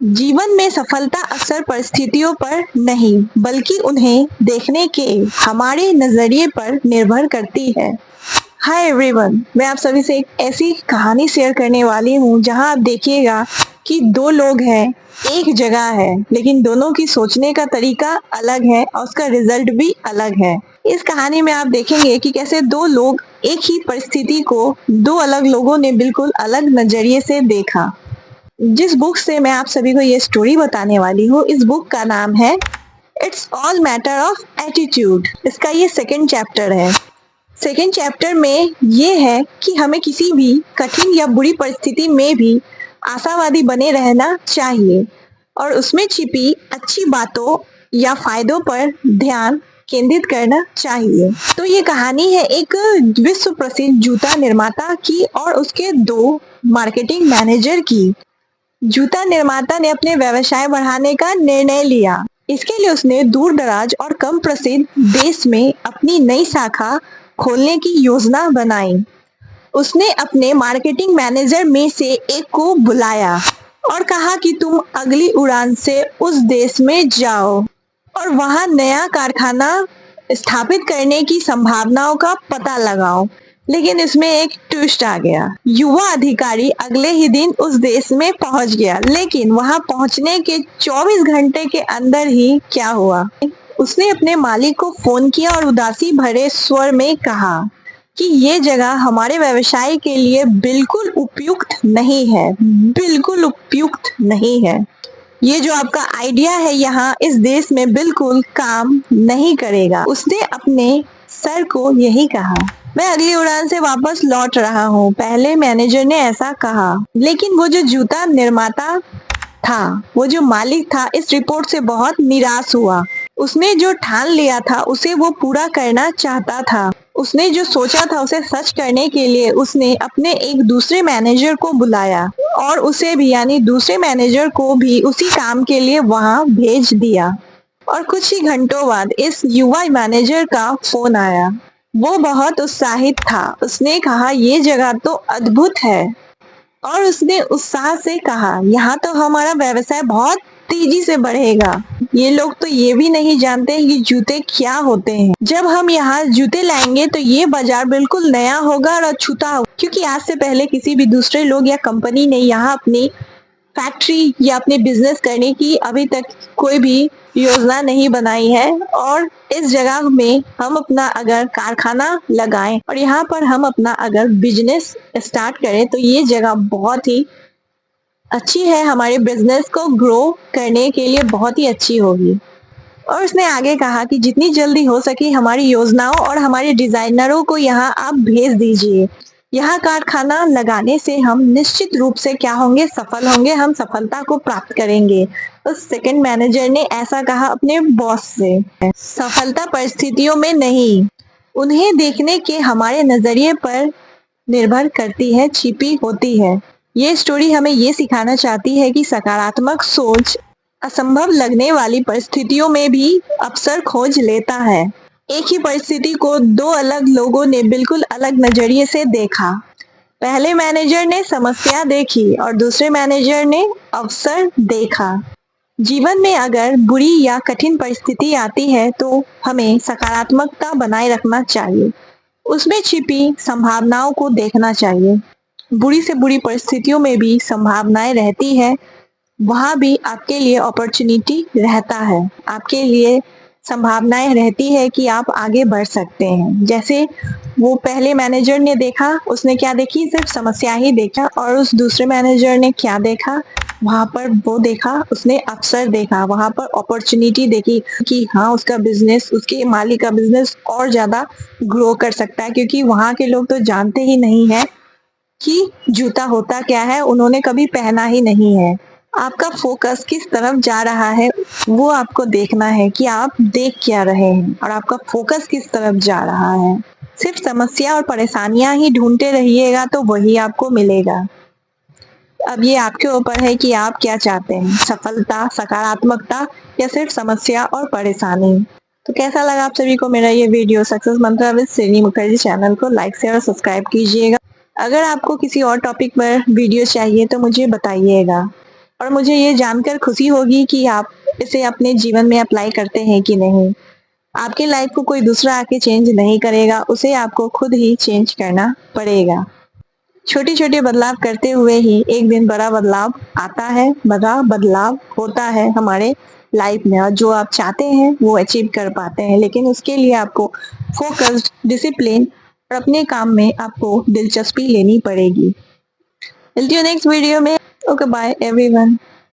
जीवन में सफलता अक्सर परिस्थितियों पर नहीं बल्कि उन्हें देखने के हमारे नजरिए पर निर्भर करती है। हाय एवरीवन, मैं आप सभी से एक ऐसी कहानी शेयर करने वाली हूँ जहाँ आप देखिएगा कि दो लोग हैं, एक जगह है, लेकिन दोनों की सोचने का तरीका अलग है और उसका रिजल्ट भी अलग है। इस कहानी में आप देखेंगे कि कैसे दो लोग एक ही परिस्थिति को दो अलग लोगों ने बिल्कुल अलग नजरिए से देखा। जिस बुक से मैं आप सभी को ये स्टोरी बताने वाली हूँ, इस बुक का नाम है it's all matter of attitude. इसका ये सेकंड चैप्टर है। सेकंड चैप्टर में ये है कि हमें किसी भी कठिन या बुरी परिस्थिति में भी आशावादी बने रहना चाहिए और उसमें छिपी अच्छी बातों या फायदों पर ध्यान केंद्रित करना चाहिए। तो ये कहानी है एक विश्व प्रसिद्ध जूता निर्माता की और उसके दो मार्केटिंग मैनेजर की। जूता निर्माता ने अपने व्यवसाय बढ़ाने का निर्णय लिया। इसके लिए उसने दूर दराज और कम प्रसिद्ध देश में अपनी नई शाखा खोलने की योजना बनाई। उसने अपने मार्केटिंग मैनेजर में से एक को बुलाया और कहा कि तुम अगली उड़ान से उस देश में जाओ और वहां नया कारखाना स्थापित करने की संभावनाओं का पता लगाओ। लेकिन इसमें एक ट्विस्ट आ गया। युवा अधिकारी अगले ही दिन उस देश में पहुंच गया, लेकिन वहां पहुंचने के 24 घंटे के अंदर ही क्या हुआ, उसने अपने मालिक को फोन किया और उदासी भरे स्वर में कहा कि ये जगह हमारे व्यवसाय के लिए बिल्कुल उपयुक्त नहीं है, बिल्कुल उपयुक्त नहीं है। ये जो आपका आइडिया है यहाँ इस देश में बिल्कुल काम नहीं करेगा। उसने अपने सर को यही कहा। मैं अगली उड़ान से वापस लौट रहा हूँ, पहले मैनेजर ने ऐसा कहा। लेकिन वो जो जूता निर्माता था, वो जो मालिक था, इस रिपोर्ट से बहुत निराश हुआ। उसने जो ठान लिया था उसे वो पूरा करना चाहता था। उसने जो सोचा था उसे सच करने के लिए उसने अपने एक दूसरे मैनेजर को बुलाया और उसे भी यानी दूसरे मैनेजर को भी उसी काम के लिए वहां भेज दिया। और कुछ ही घंटों बाद इस युवा मैनेजर का फोन आया। वो बहुत उत्साहित था। उसने कहा ये जगह तो अद्भुत है और उसने उत्साह से कहा यहाँ तो हमारा व्यवसाय बहुत तेजी से बढ़ेगा। ये लोग तो ये भी नहीं जानते कि जूते क्या होते हैं। जब हम यहाँ जूते लाएंगे तो ये बाजार बिल्कुल नया होगा और अछूता होगा, क्योंकि आज से पहले किसी भी दूसरे लोग या कंपनी ने यहाँ अपनी फैक्ट्री या अपने बिजनेस करने की अभी तक कोई भी योजना नहीं बनाई है। और इस जगह में हम अपना अगर कारखाना लगाएं और यहाँ पर हम अपना अगर बिजनेस स्टार्ट करें तो ये जगह बहुत ही अच्छी है, हमारे बिजनेस को ग्रो करने के लिए बहुत ही अच्छी होगी। और उसने आगे कहा कि जितनी जल्दी हो सके हमारी योजनाओं और हमारे डिजाइनरों को यहाँ आप भेज दीजिए। यहाँ कारखाना लगाने से हम निश्चित रूप से क्या होंगे, सफल होंगे, हम सफलता को प्राप्त करेंगे। उस सेकंड मैनेजर ने ऐसा कहा अपने बॉस से। सफलता परिस्थितियों में नहीं, उन्हें देखने के हमारे नजरिए पर निर्भर करती है, छिपी होती है। ये स्टोरी हमें ये सिखाना चाहती है कि सकारात्मक सोच असंभव लगने वाली परिस्थितियों में भी अवसर खोज लेता है। एक ही परिस्थिति को दो अलग लोगों ने बिल्कुल अलग नजरिए से देखा। पहले मैनेजर ने समस्या देखी और दूसरे मैनेजर ने अवसर देखा। जीवन में अगर बुरी या कठिन परिस्थिति आती है तो हमें सकारात्मकता बनाए रखना चाहिए, उसमें छिपी संभावनाओं को देखना चाहिए। बुरी से बुरी परिस्थितियों में भी संभावनाएं रहती है, वहां भी आपके लिए अपॉर्चुनिटी रहता है, आपके लिए संभावनाएं रहती है कि आप आगे बढ़ सकते हैं। जैसे वो पहले मैनेजर ने देखा, उसने क्या देखी, सिर्फ समस्या ही देखा। और उस दूसरे मैनेजर ने क्या देखा, वहां पर वो देखा, उसने अवसर देखा, वहां पर अपॉर्चुनिटी देखी कि हाँ उसका बिजनेस, उसके मालिक का बिजनेस और ज्यादा ग्रो कर सकता है, क्योंकि वहां के लोग तो जानते ही नहीं है कि जूता होता क्या है, उन्होंने कभी पहना ही नहीं है। आपका फोकस किस तरफ जा रहा है वो आपको देखना है कि आप देख क्या रहे हैं और आपका फोकस किस तरफ जा रहा है। सिर्फ समस्या और परेशानियां ही ढूंढते रहिएगा तो वही आपको मिलेगा। अब ये आपके ऊपर है कि आप क्या चाहते हैं, सफलता, सकारात्मकता या सिर्फ समस्या और परेशानी। तो कैसा लगा आप सभी को मेरा ये वीडियो सक्सेस मंत्र विद श्रेणी मुखर्जी? चैनल को लाइक शेयर और सब्सक्राइब कीजिएगा। अगर आपको किसी और टॉपिक पर वीडियो चाहिए तो मुझे बताइएगा। और मुझे ये जानकर खुशी होगी कि आप इसे अपने जीवन में अप्लाई करते हैं कि नहीं। आपकी लाइफ को कोई दूसरा आके चेंज नहीं करेगा, उसे आपको खुद ही चेंज करना पड़ेगा। छोटे छोटे बदलाव करते हुए ही एक दिन बड़ा बदलाव आता है, बड़ा बदलाव होता है हमारे लाइफ में, और जो आप चाहते हैं वो अचीव कर पाते हैं। लेकिन उसके लिए आपको फोकस्ड, डिसिप्लिन और अपने काम में आपको दिलचस्पी लेनी पड़ेगी। मिलती हूँ नेक्स्ट वीडियो में। Okay, bye everyone.